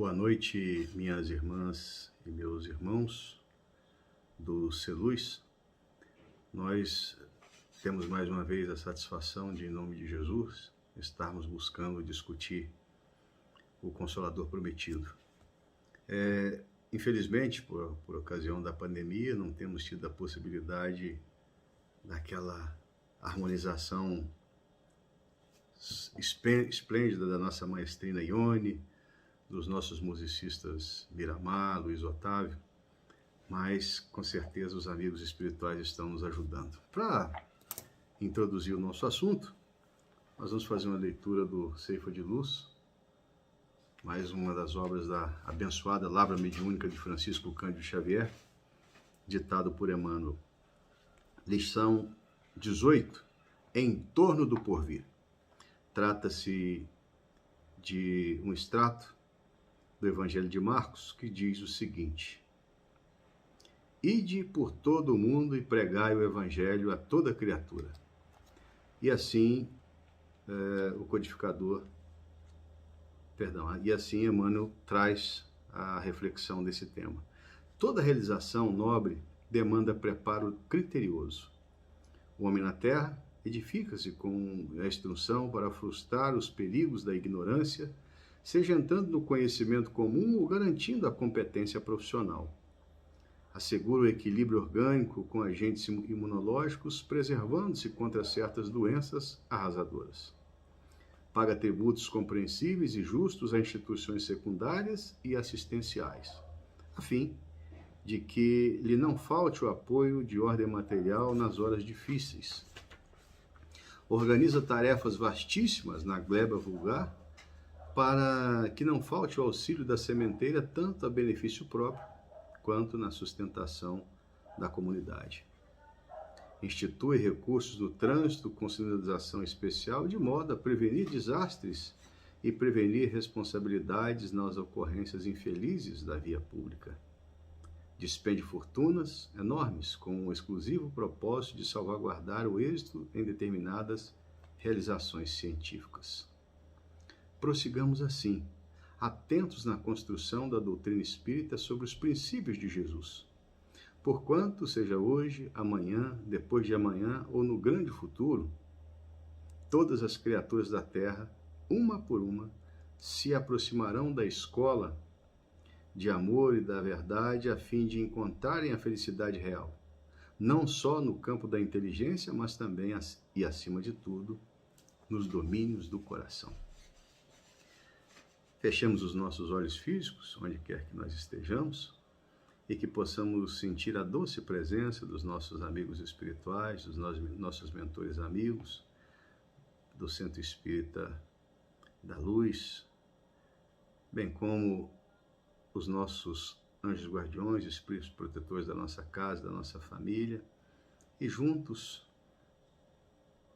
Boa noite, minhas irmãs e meus irmãos do CELUZ. Nós temos mais uma vez a satisfação de, em nome de Jesus, estarmos buscando discutir o Consolador Prometido. Infelizmente, por ocasião da pandemia, não temos tido a possibilidade daquela harmonização esplêndida da nossa maestrina Ione, dos nossos musicistas Miramar, Luiz Otávio, mas com certeza os amigos espirituais estão nos ajudando. Para introduzir o nosso assunto, nós vamos fazer uma leitura do Ceifa de Luz, mais uma das obras da abençoada Lavra Mediúnica de Francisco Cândido Xavier, ditado por Emmanuel. Lição 18, Em torno do porvir. Trata-se de um extrato do Evangelho de Marcos, que diz o seguinte: Ide por todo o mundo e pregai o Evangelho a toda criatura. E assim, Emmanuel traz a reflexão desse tema. Toda realização nobre demanda preparo criterioso. O homem na terra edifica-se com a instrução para frustrar os perigos da ignorância, seja entrando no conhecimento comum ou garantindo a competência profissional. Assegura o equilíbrio orgânico com agentes imunológicos, preservando-se contra certas doenças arrasadoras. Paga tributos compreensíveis e justos a instituições secundárias e assistenciais, a fim de que lhe não falte o apoio de ordem material nas horas difíceis. Organiza tarefas vastíssimas na gleba vulgar, para que não falte o auxílio da sementeira tanto a benefício próprio, quanto na sustentação da comunidade. Institui recursos no trânsito com sinalização especial, de modo a prevenir desastres e prevenir responsabilidades nas ocorrências infelizes da via pública. Despende fortunas enormes com o exclusivo propósito de salvaguardar o êxito em determinadas realizações científicas. Prossigamos assim, atentos na construção da doutrina espírita sobre os princípios de Jesus. Porquanto, seja hoje, amanhã, depois de amanhã ou no grande futuro, todas as criaturas da terra, uma por uma, se aproximarão da escola de amor e da verdade a fim de encontrarem a felicidade real, não só no campo da inteligência, mas também e acima de tudo, nos domínios do coração. Fechemos os nossos olhos físicos, onde quer que nós estejamos, e que possamos sentir a doce presença dos nossos amigos espirituais, dos nossos mentores amigos, do Centro Espírita da Luz, bem como os nossos anjos guardiões, espíritos protetores da nossa casa, da nossa família, e juntos,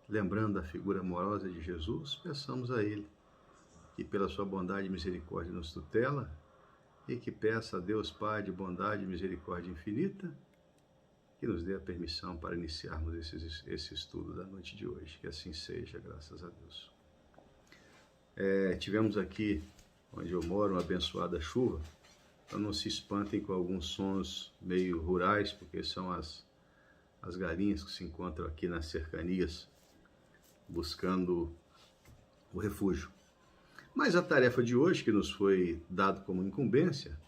lembrando a figura amorosa de Jesus, peçamos a Ele que pela sua bondade e misericórdia nos tutela, e que peça a Deus Pai de bondade e misericórdia infinita, que nos dê a permissão para iniciarmos esse estudo da noite de hoje. Que assim seja, graças a Deus. Tivemos aqui, onde eu moro, uma abençoada chuva. Então não se espantem com alguns sons meio rurais, porque são as galinhas que se encontram aqui nas cercanias, buscando o refúgio. Mas a tarefa de hoje, que nos foi dado como incumbência,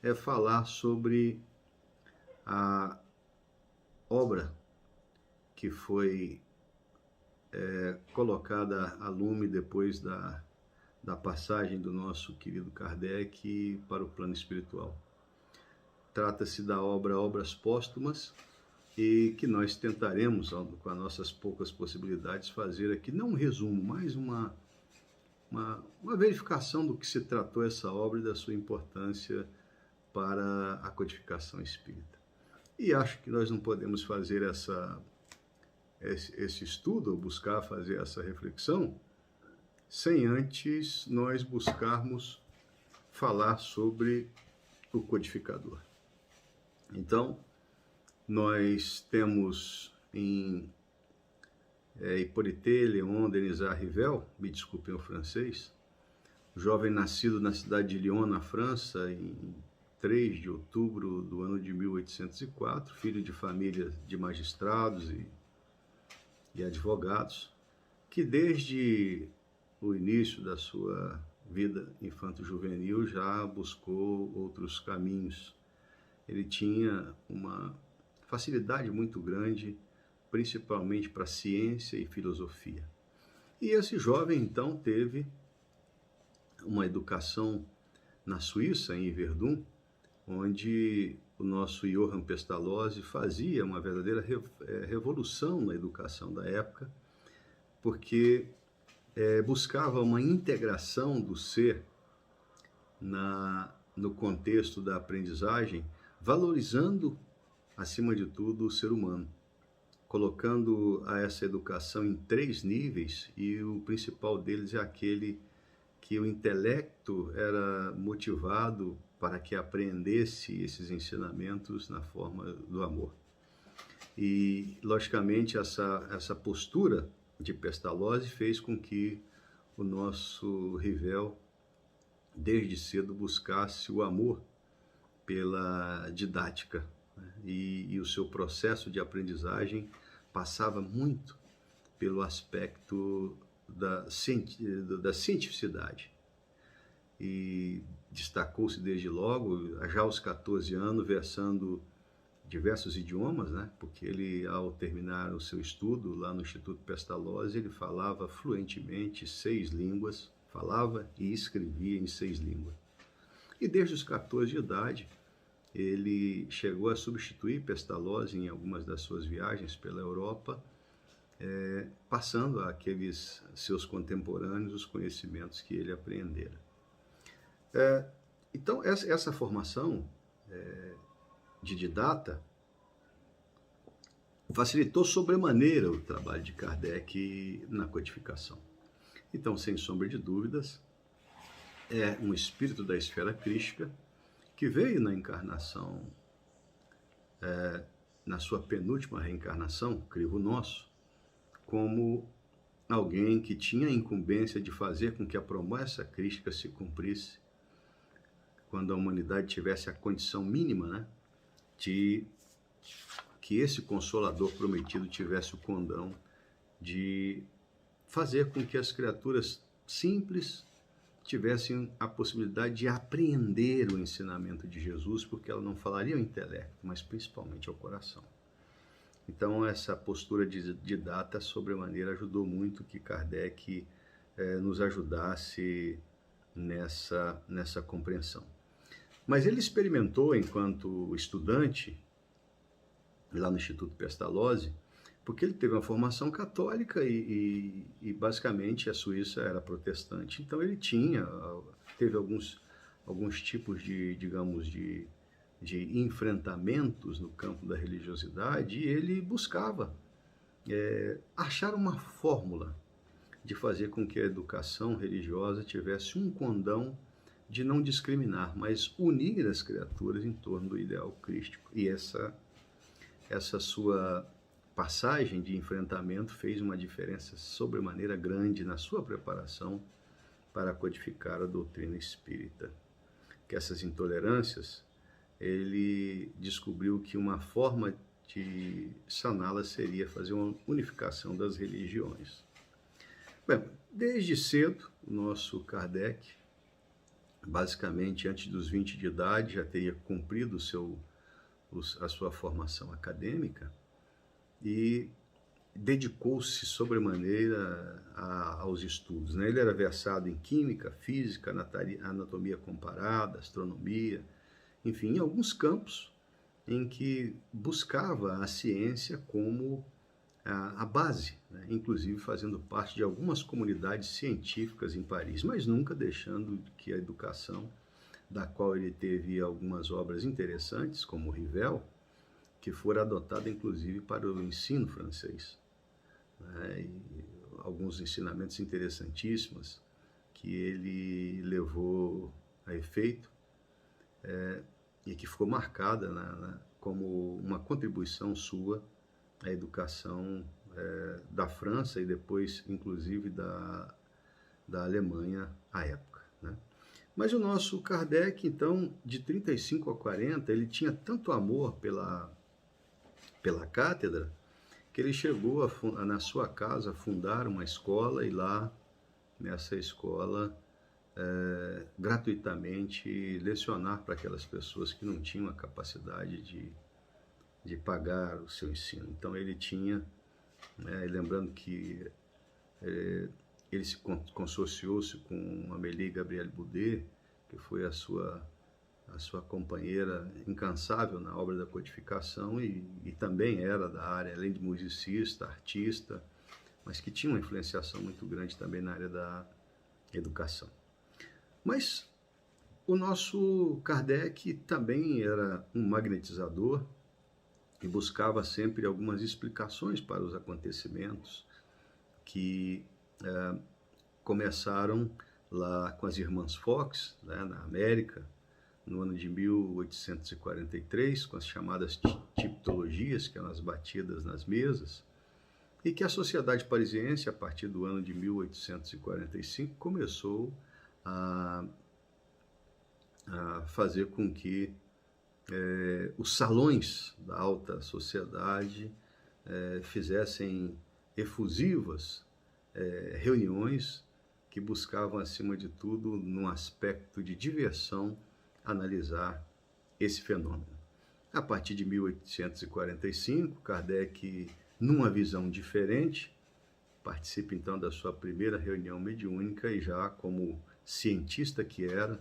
é falar sobre a obra que foi colocada a lume depois da passagem do nosso querido Kardec para o plano espiritual. Trata-se da obra Obras Póstumas, e que nós tentaremos, com as nossas poucas possibilidades, fazer aqui, não um resumo, mas uma verificação do que se tratou essa obra e da sua importância para a codificação espírita. E acho que nós não podemos fazer esse estudo, ou buscar fazer essa reflexão, sem antes nós buscarmos falar sobre o codificador. Então, nós temos em Hippolyte Léon Denisard Rivel, me desculpem o francês, jovem nascido na cidade de Lyon, na França, em 3 de outubro do ano de 1804, filho de família de magistrados e advogados, que desde o início da sua vida infanto-juvenil já buscou outros caminhos. Ele tinha uma facilidade muito grande, principalmente para ciência e filosofia. E esse jovem, então, teve uma educação na Suíça, em Yverdun, onde o nosso Johann Pestalozzi fazia uma verdadeira revolução na educação da época, porque buscava uma integração do ser no contexto da aprendizagem, valorizando, acima de tudo, o ser humano, colocando a essa educação em 3 níveis, e o principal deles é aquele que o intelecto era motivado para que aprendesse esses ensinamentos na forma do amor. E, logicamente, essa postura de Pestalozzi fez com que o nosso Rivel, desde cedo, buscasse o amor pela didática, né? E o seu processo de aprendizagem passava muito pelo aspecto da cientificidade. E destacou-se desde logo, já aos 14 anos, versando diversos idiomas, né? Porque ele, ao terminar o seu estudo lá no Instituto Pestalozzi, ele falava fluentemente 6 línguas, falava e escrevia em 6 línguas. E desde os 14 de idade, ele chegou a substituir Pestalozzi em algumas das suas viagens pela Europa, passando àqueles seus contemporâneos os conhecimentos que ele apreendera. Então, essa formação de didata facilitou sobremaneira o trabalho de Kardec na codificação. Então, sem sombra de dúvidas, é um espírito da esfera crística que veio na encarnação, na sua penúltima reencarnação, Crivo Nosso, como alguém que tinha a incumbência de fazer com que a promessa crística se cumprisse quando a humanidade tivesse a condição mínima, né, de que esse Consolador prometido tivesse o condão de fazer com que as criaturas simples tivessem a possibilidade de apreender o ensinamento de Jesus, porque ela não falaria ao intelecto, mas principalmente ao coração. Então, essa postura de didata, sobremaneira, ajudou muito que Kardec nos ajudasse nessa compreensão. Mas ele experimentou, enquanto estudante, lá no Instituto Pestalozzi, porque ele teve uma formação católica e basicamente a Suíça era protestante. Então ele teve alguns tipos digamos, de enfrentamentos no campo da religiosidade, e ele buscava achar uma fórmula de fazer com que a educação religiosa tivesse um condão de não discriminar, mas unir as criaturas em torno do ideal crístico. E essa sua passagem de enfrentamento fez uma diferença sobremaneira grande na sua preparação para codificar a doutrina espírita. Que essas intolerâncias, ele descobriu que uma forma de saná-las seria fazer uma unificação das religiões. Bem, desde cedo, o nosso Kardec, basicamente antes dos 20 de idade, já teria cumprido a sua formação acadêmica e dedicou-se sobremaneira aos estudos, né? Ele era versado em química, física, anatomia comparada, astronomia, enfim, em alguns campos em que buscava a ciência como a base, né? Inclusive fazendo parte de algumas comunidades científicas em Paris, mas nunca deixando que a educação, da qual ele teve algumas obras interessantes, como o Rivel, que fora adotada inclusive para o ensino francês, né? E alguns ensinamentos interessantíssimos que ele levou a efeito e que ficou marcada como uma contribuição sua à educação da França e depois, inclusive, da Alemanha à época, né? Mas o nosso Kardec, então, de 35 a 40, ele tinha tanto amor pela cátedra, que ele chegou na sua casa a fundar uma escola e lá, nessa escola, gratuitamente lecionar para aquelas pessoas que não tinham a capacidade de pagar o seu ensino. Então ele tinha, né, lembrando que ele se consorciou-se com Amélie Gabrielle Boudet, que foi a sua companheira incansável na obra da codificação e também era da área, além de musicista, artista, mas que tinha uma influenciação muito grande também na área da educação. Mas o nosso Kardec também era um magnetizador e buscava sempre algumas explicações para os acontecimentos que começaram lá com as irmãs Fox, né, na América, no ano de 1843, com as chamadas tipologias, que eram as batidas nas mesas, e que a Sociedade Parisiense, a partir do ano de 1845, começou a fazer com que os salões da alta sociedade fizessem efusivas reuniões que buscavam, acima de tudo, num aspecto de diversão, analisar esse fenômeno. A partir de 1845, Kardec, numa visão diferente, participa então da sua primeira reunião mediúnica e já como cientista que era,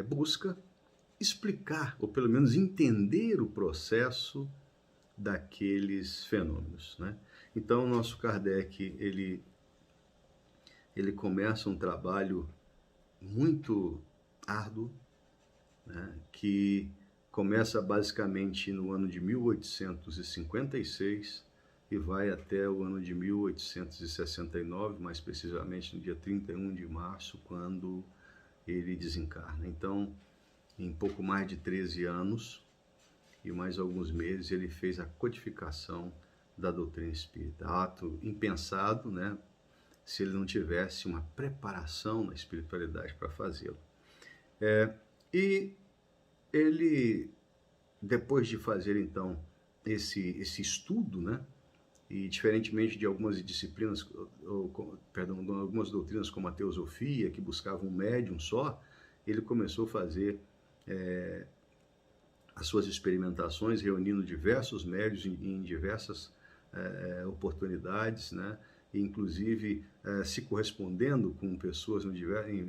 busca explicar, ou pelo menos entender o processo daqueles fenômenos, né? Então, o nosso Kardec, ele começa um trabalho muito árduo, né, que começa basicamente no ano de 1856 e vai até o ano de 1869, mais precisamente no dia 31 de março, quando ele desencarna. Então, em pouco mais de 13 anos e mais alguns meses, ele fez a codificação da doutrina espírita. Ato impensado, né, se ele não tivesse uma preparação na espiritualidade para fazê-lo. E ele, depois de fazer então esse estudo, né, e diferentemente de algumas disciplinas, algumas doutrinas como a teosofia, que buscavam um médium só, ele começou a fazer as suas experimentações, reunindo diversos médiuns em diversas oportunidades, né, e inclusive se correspondendo com pessoas em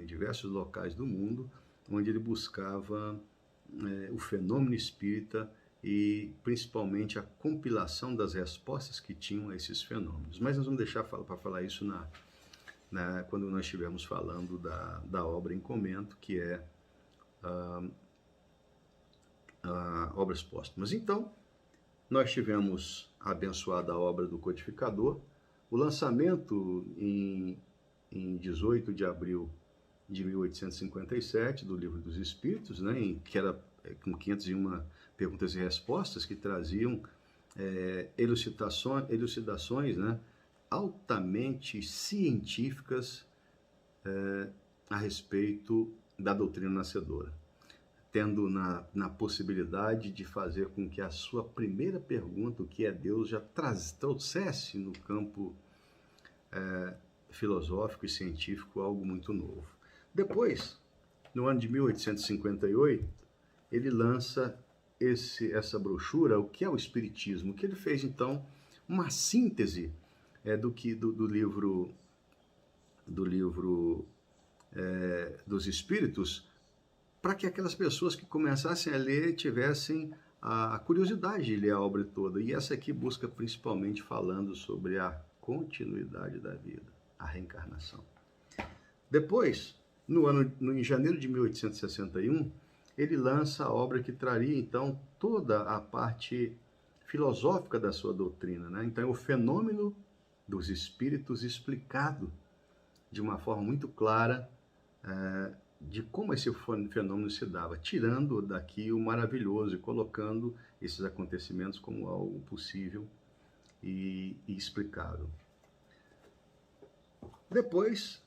diversos locais do mundo, onde ele buscava o fenômeno espírita e principalmente a compilação das respostas que tinham a esses fenômenos. Mas nós vamos deixar para falar isso quando nós estivermos falando da obra em comento, que é Obras Póstumas. Então, nós tivemos a abençoada obra do Codificador, o lançamento em 18 de abril de 1857 do Livro dos Espíritos, né, que era com 501 perguntas e respostas que traziam elucidações, né, altamente científicas a respeito da doutrina nascedora, tendo na possibilidade de fazer com que a sua primeira pergunta, o que é Deus, já trouxesse no campo filosófico e científico algo muito novo. Depois, no ano de 1858, ele lança essa brochura, O que é o Espiritismo, que ele fez, então, uma síntese do livro dos Espíritos, para que aquelas pessoas que começassem a ler tivessem a curiosidade de ler a obra toda. E essa aqui busca principalmente falando sobre a continuidade da vida, a reencarnação. Depois, em janeiro de 1861, ele lança a obra que traria, então, toda a parte filosófica da sua doutrina, né? Então, é o fenômeno dos espíritos explicado de uma forma muito clara de como esse fenômeno se dava, tirando daqui o maravilhoso e colocando esses acontecimentos como algo possível e explicável. Depois,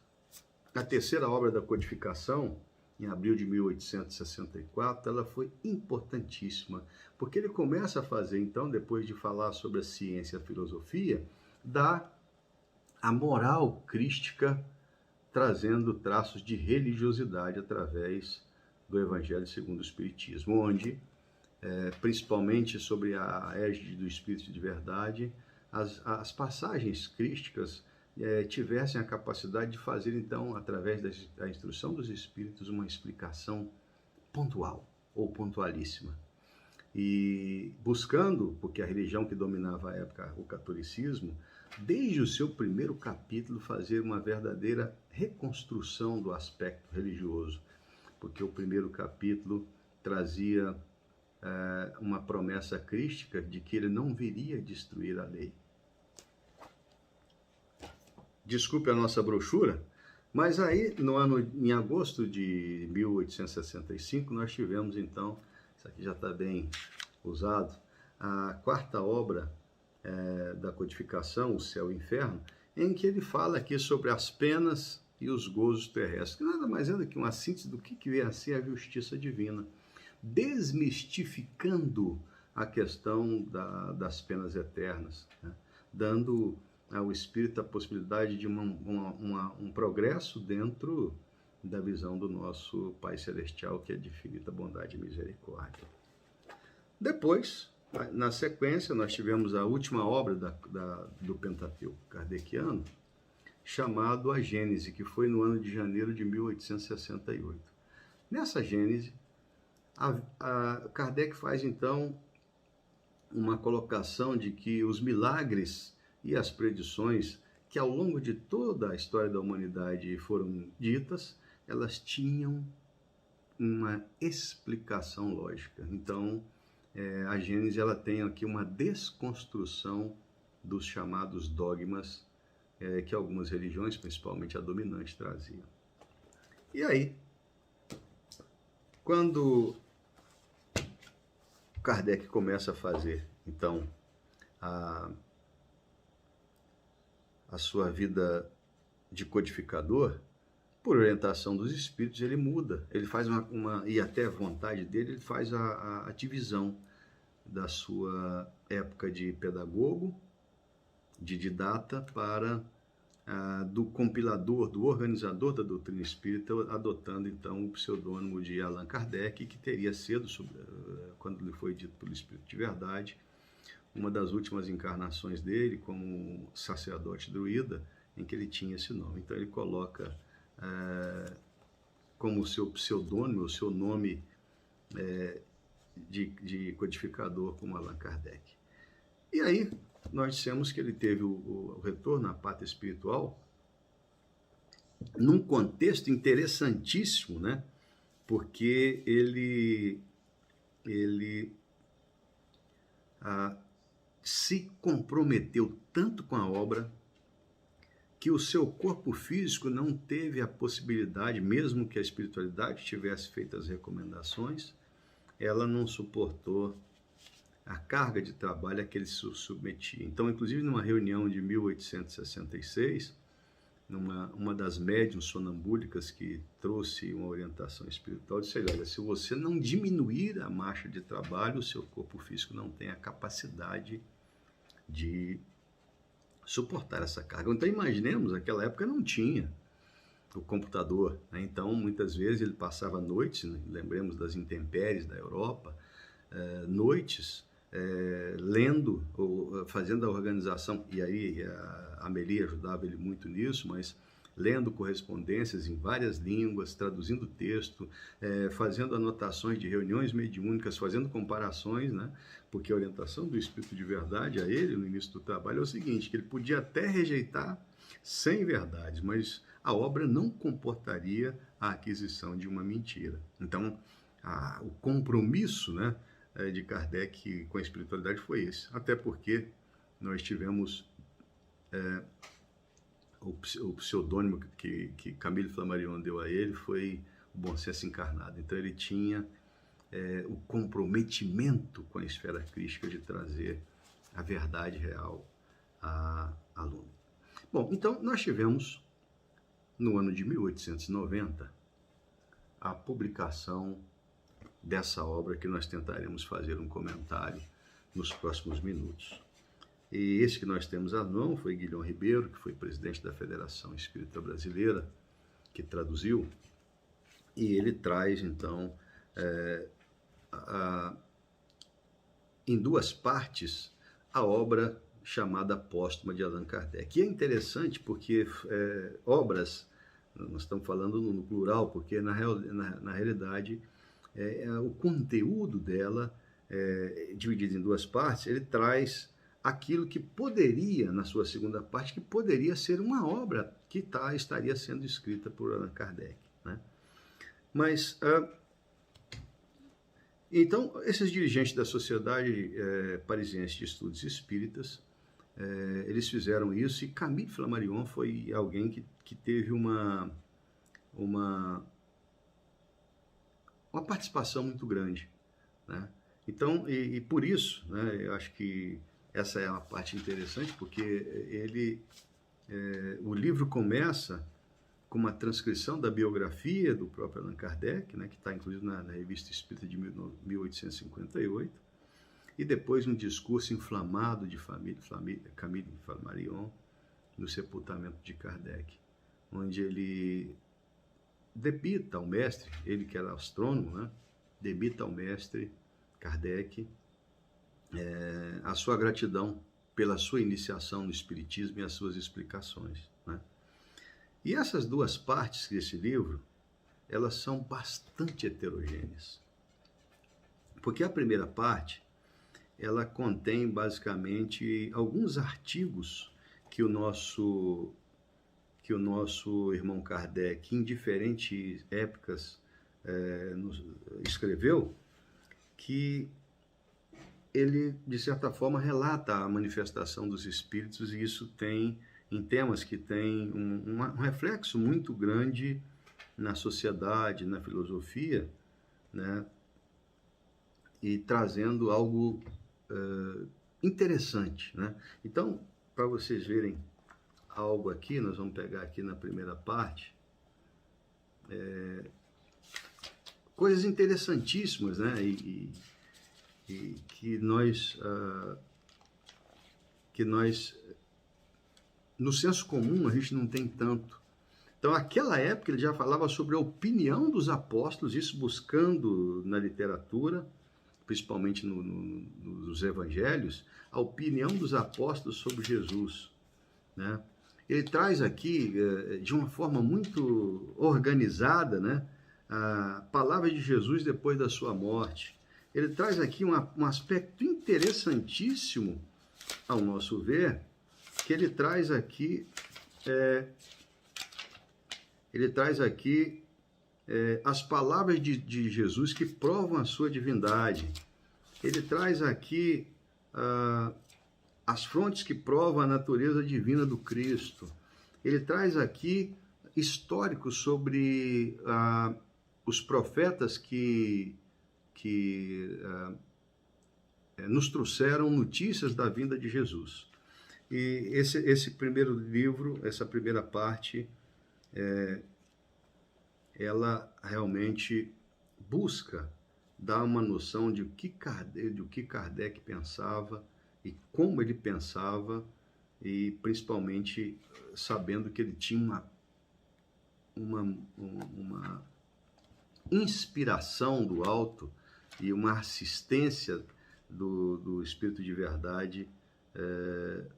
a terceira obra da codificação, em abril de 1864, ela foi importantíssima, porque ele começa a fazer, então, depois de falar sobre a ciência e a filosofia, a moral crística, trazendo traços de religiosidade através do Evangelho segundo o Espiritismo, onde, principalmente sobre a égide do Espírito de Verdade, as passagens crísticas tivessem a capacidade de fazer, então, através da instrução dos Espíritos, uma explicação pontual ou pontualíssima. E buscando, porque a religião que dominava a época, o catolicismo, desde o seu primeiro capítulo, fazer uma verdadeira reconstrução do aspecto religioso, porque o primeiro capítulo trazia uma promessa crística de que ele não viria destruir a lei. Desculpe a nossa brochura, mas aí, em agosto de 1865, nós tivemos, então, isso aqui já está bem usado, a quarta obra da codificação, O Céu e o Inferno, em que ele fala aqui sobre as penas e os gozos terrestres, que nada mais é do que uma síntese do que vem a ser a justiça divina, desmistificando a questão das penas eternas, né? Dando ao espírito a possibilidade de um progresso dentro da visão do nosso Pai Celestial, que é de infinita bondade e misericórdia. Depois, na sequência, nós tivemos a última obra do Pentateuco kardeciano, chamado A Gênese, que foi no ano de janeiro de 1868. Nessa Gênese, Kardec faz, então, uma colocação de que os milagres e as predições que ao longo de toda a história da humanidade foram ditas, elas tinham uma explicação lógica. Então, a Gênese ela tem aqui uma desconstrução dos chamados dogmas que algumas religiões, principalmente a dominante, traziam. E aí, quando Kardec começa a fazer, então, a sua vida de codificador, por orientação dos espíritos, ele muda, ele faz e até a vontade dele, ele faz a divisão da sua época de pedagogo, de didata, para do compilador, do organizador da doutrina espírita, adotando então o pseudônimo de Allan Kardec, que teria sido, quando lhe foi dito pelo Espírito de Verdade, uma das últimas encarnações dele como sacerdote druida, em que ele tinha esse nome. Então ele coloca como seu pseudônimo, o seu nome de codificador, como Allan Kardec. E aí nós dissemos que ele teve o retorno à pátria espiritual num contexto interessantíssimo, né? Porque ele se comprometeu tanto com a obra que o seu corpo físico não teve a possibilidade, mesmo que a espiritualidade tivesse feito as recomendações, ela não suportou a carga de trabalho a que ele se submetia. Então, inclusive, numa reunião de 1866, uma das médiuns sonambúlicas que trouxe uma orientação espiritual, disse: olha, se você não diminuir a marcha de trabalho, o seu corpo físico não tem a capacidade de suportar essa carga. Então, imaginemos, naquela época não tinha o computador, né? Então, muitas vezes ele passava noites, né? Lembremos das intempéries da Europa, noites, lendo, ou fazendo a organização, e aí a Amélie ajudava ele muito nisso, mas lendo correspondências em várias línguas, traduzindo texto, fazendo anotações de reuniões mediúnicas, fazendo comparações, né? Porque a orientação do Espírito de Verdade a ele, no início do trabalho, é o seguinte, que ele podia até rejeitar 100 verdades, mas a obra não comportaria a aquisição de uma mentira. Então, o compromisso, né, de Kardec com a espiritualidade foi esse. Até porque nós tivemos o pseudônimo que Camille Flammarion deu a ele foi o Bom Senso Encarnado. Então ele tinha o comprometimento com a esfera crística de trazer a verdade real à luz. Bom, então nós tivemos no ano de 1890, a publicação dessa obra que nós tentaremos fazer um comentário nos próximos minutos. E esse que nós temos à mão foi Guilhom Ribeiro, que foi presidente da Federação Espírita Brasileira, que traduziu, e ele traz, então, em duas partes, a obra chamada Póstuma de Allan Kardec. E é interessante porque obras, nós estamos falando no plural, porque na realidade o conteúdo dela, dividido em duas partes, ele traz aquilo que poderia, na sua segunda parte, que poderia ser uma obra que estaria sendo escrita por Allan Kardec, né? Mas, então, esses dirigentes da Sociedade Parisiense de Estudos Espíritas, eles fizeram isso, e Camille Flammarion foi alguém que teve uma participação muito grande, né? Então, e por isso, né, eu acho que essa é uma parte interessante, porque o livro começa com uma transcrição da biografia do próprio Allan Kardec, né, que está incluído na Revista Espírita de 1858, e depois um discurso inflamado de Camille Flammarion no sepultamento de Kardec, onde ele debita ao mestre, ele que era astrônomo, né, debita ao mestre Kardec a sua gratidão pela sua iniciação no Espiritismo e as suas explicações, né? E essas duas partes desse livro, elas são bastante heterogêneas, porque a primeira parte, ela contém basicamente alguns artigos que o nosso irmão Kardec, em diferentes épocas, escreveu, que ele, de certa forma, relata a manifestação dos espíritos, e isso tem, em temas que tem um reflexo muito grande na sociedade, na filosofia, né? E trazendo algo interessante, né? Então, para vocês verem algo aqui, nós vamos pegar aqui na primeira parte, coisas interessantíssimas, né? E que nós, no senso comum, a gente não tem tanto. Então, naquela época, ele já falava sobre a opinião dos apóstolos, isso buscando na literatura, principalmente nos evangelhos, a opinião dos apóstolos sobre Jesus, né? Ele traz aqui, de uma forma muito organizada, né, a palavra de Jesus depois da sua morte. Ele traz aqui um aspecto interessantíssimo, ao nosso ver, que ele traz aqui as palavras de Jesus que provam a sua divindade. Ele traz aqui as fontes que provam a natureza divina do Cristo. Ele traz aqui históricos sobre os profetas que nos trouxeram notícias da vinda de Jesus. E esse primeiro livro, essa primeira parte, ela realmente busca dar uma noção de o que Kardec pensava e como ele pensava, e principalmente sabendo que ele tinha uma inspiração do alto e uma assistência do Espírito de Verdade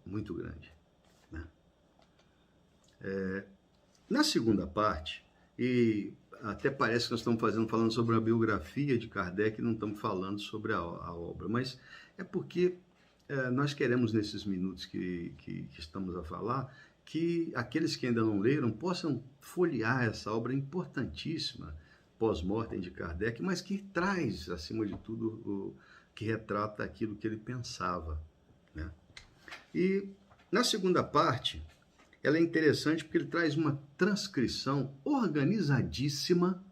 muito grande, né? Na segunda parte, e até parece que nós estamos falando sobre a biografia de Kardec e não estamos falando sobre a obra, mas é porque nós queremos, nesses minutos que estamos a falar, que aqueles que ainda não leram possam folhear essa obra importantíssima, pós-mortem de Kardec, mas que traz, acima de tudo, que retrata aquilo que ele pensava, né? E na segunda parte, ela é interessante porque ele traz uma transcrição organizadíssima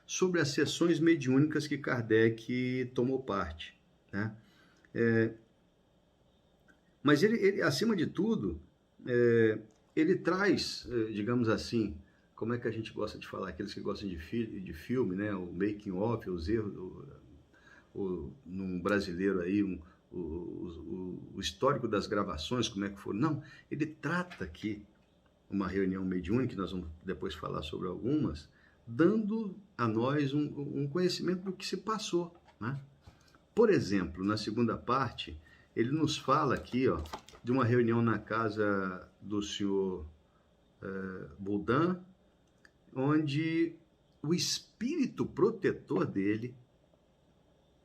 sobre as sessões mediúnicas que Kardec tomou parte, né? Mas ele, acima de tudo, ele traz, digamos assim, como é que a gente gosta de falar, aqueles que gostam de filme, né? O making of, os erros, num brasileiro aí, o histórico das gravações, como é que foram. Não, ele trata aqui uma reunião mediúnica, que nós vamos depois falar sobre algumas, dando a nós um conhecimento do que se passou, né? Por exemplo, na segunda parte, ele nos fala aqui, ó, de uma reunião na casa do senhor Boudin, onde o espírito protetor dele,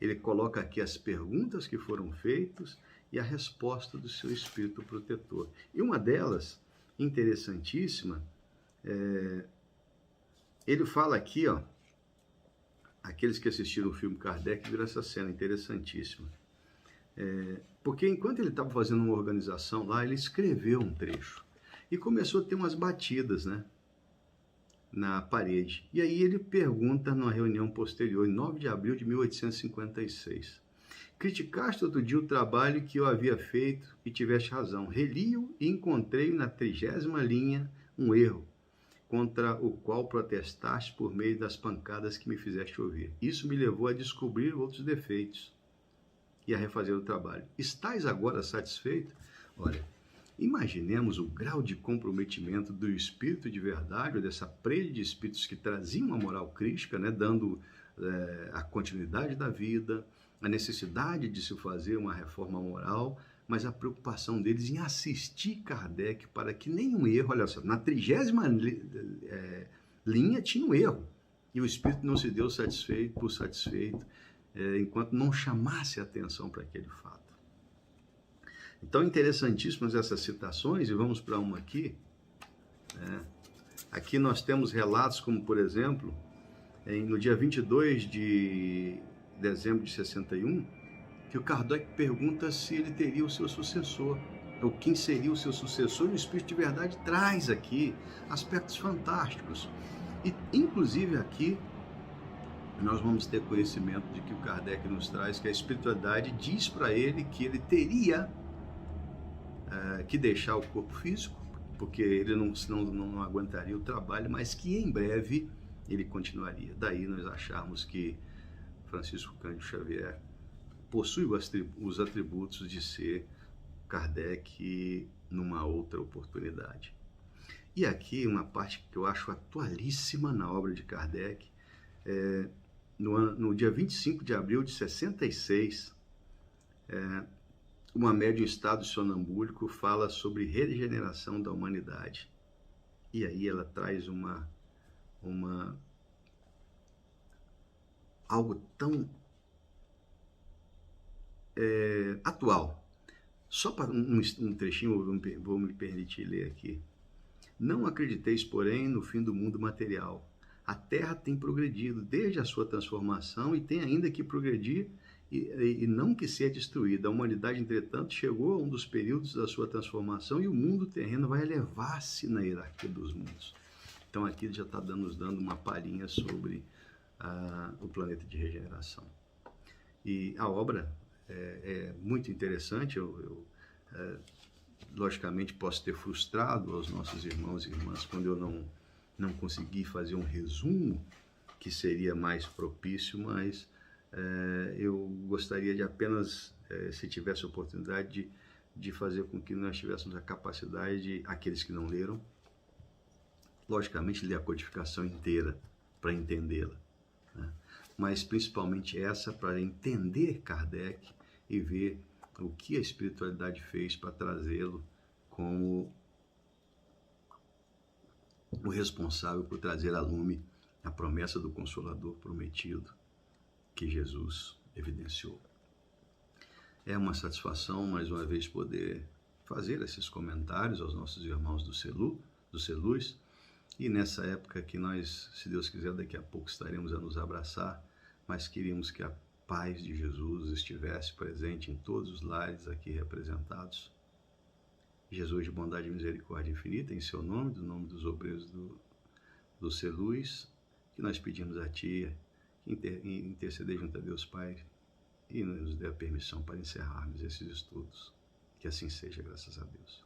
ele coloca aqui as perguntas que foram feitas e a resposta do seu espírito protetor. E uma delas, interessantíssima, ele fala aqui, ó, aqueles que assistiram o filme Kardec viram essa cena interessantíssima. Porque enquanto ele estava fazendo uma organização lá, ele escreveu um trecho e começou a ter umas batidas, né, na parede. E aí ele pergunta numa reunião posterior, em 9 de abril de 1856. Criticaste outro dia o trabalho que eu havia feito e tiveste razão. Reli-o e encontrei na 30ª linha um erro, contra o qual protestaste por meio das pancadas que me fizeste ouvir. Isso me levou a descobrir outros defeitos e a refazer o trabalho. Estais agora satisfeito? Olha, imaginemos o grau de comprometimento do espírito de verdade, ou dessa prede de espíritos que traziam a moral crítica, né, dando a continuidade da vida, a necessidade de se fazer uma reforma moral, mas a preocupação deles em assistir Kardec para que nenhum erro, olha só, na 30ª linha tinha um erro, e o espírito não se deu satisfeito, enquanto não chamasse a atenção para aquele fato. Então, interessantíssimas essas citações, e vamos para uma aqui. Aqui nós temos relatos como, por exemplo, no dia 22 de dezembro de 61, que o Kardec pergunta se ele teria o seu sucessor, ou quem seria o seu sucessor, e o Espírito de Verdade traz aqui aspectos fantásticos. E, inclusive, aqui, nós vamos ter conhecimento de que o Kardec nos traz, que a espiritualidade diz para ele que ele teria que deixar o corpo físico, porque ele senão não aguentaria o trabalho, mas que em breve ele continuaria. Daí nós acharmos que Francisco Cândido Xavier possui os atributos de ser Kardec numa outra oportunidade. E aqui uma parte que eu acho atualíssima na obra de Kardec, no dia 25 de abril de 66, uma médium em estado sonambúlico fala sobre regeneração da humanidade. E aí ela traz algo tão atual. Só para um trechinho, vou me permitir ler aqui. Não acrediteis, porém, no fim do mundo material. A Terra tem progredido desde a sua transformação e tem ainda que progredir e não que ser destruída. A humanidade, entretanto, chegou a um dos períodos da sua transformação e o mundo terreno vai elevar-se na hierarquia dos mundos. Então aqui ele já está nos dando uma palhinha sobre o planeta de regeneração. E a obra é muito interessante. Eu logicamente posso ter frustrado aos nossos irmãos e irmãs quando eu não consegui fazer um resumo que seria mais propício, mas eu gostaria de apenas, se tivesse a oportunidade, de fazer com que nós tivéssemos a capacidade de, aqueles que não leram, logicamente ler a codificação inteira para entendê-la, né? Mas principalmente essa para entender Kardec e ver o que a espiritualidade fez para trazê-lo como o responsável por trazer a lume a promessa do Consolador prometido que Jesus evidenciou. É uma satisfação, mais uma vez, poder fazer esses comentários aos nossos irmãos do Celuz, e nessa época que nós, se Deus quiser, daqui a pouco estaremos a nos abraçar, mas queríamos que a paz de Jesus estivesse presente em todos os lares aqui representados. Jesus de bondade e misericórdia infinita, em seu nome, do nome dos obreiros do Celuz, que nós pedimos a Ti, interceder junto a Deus Pai e nos dê a permissão para encerrarmos esses estudos. Que assim seja, graças a Deus.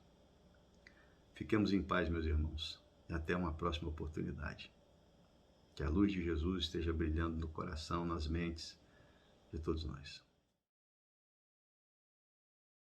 Fiquemos em paz, meus irmãos. e até uma próxima oportunidade. Que a luz de Jesus esteja brilhando no coração, nas mentes de todos nós.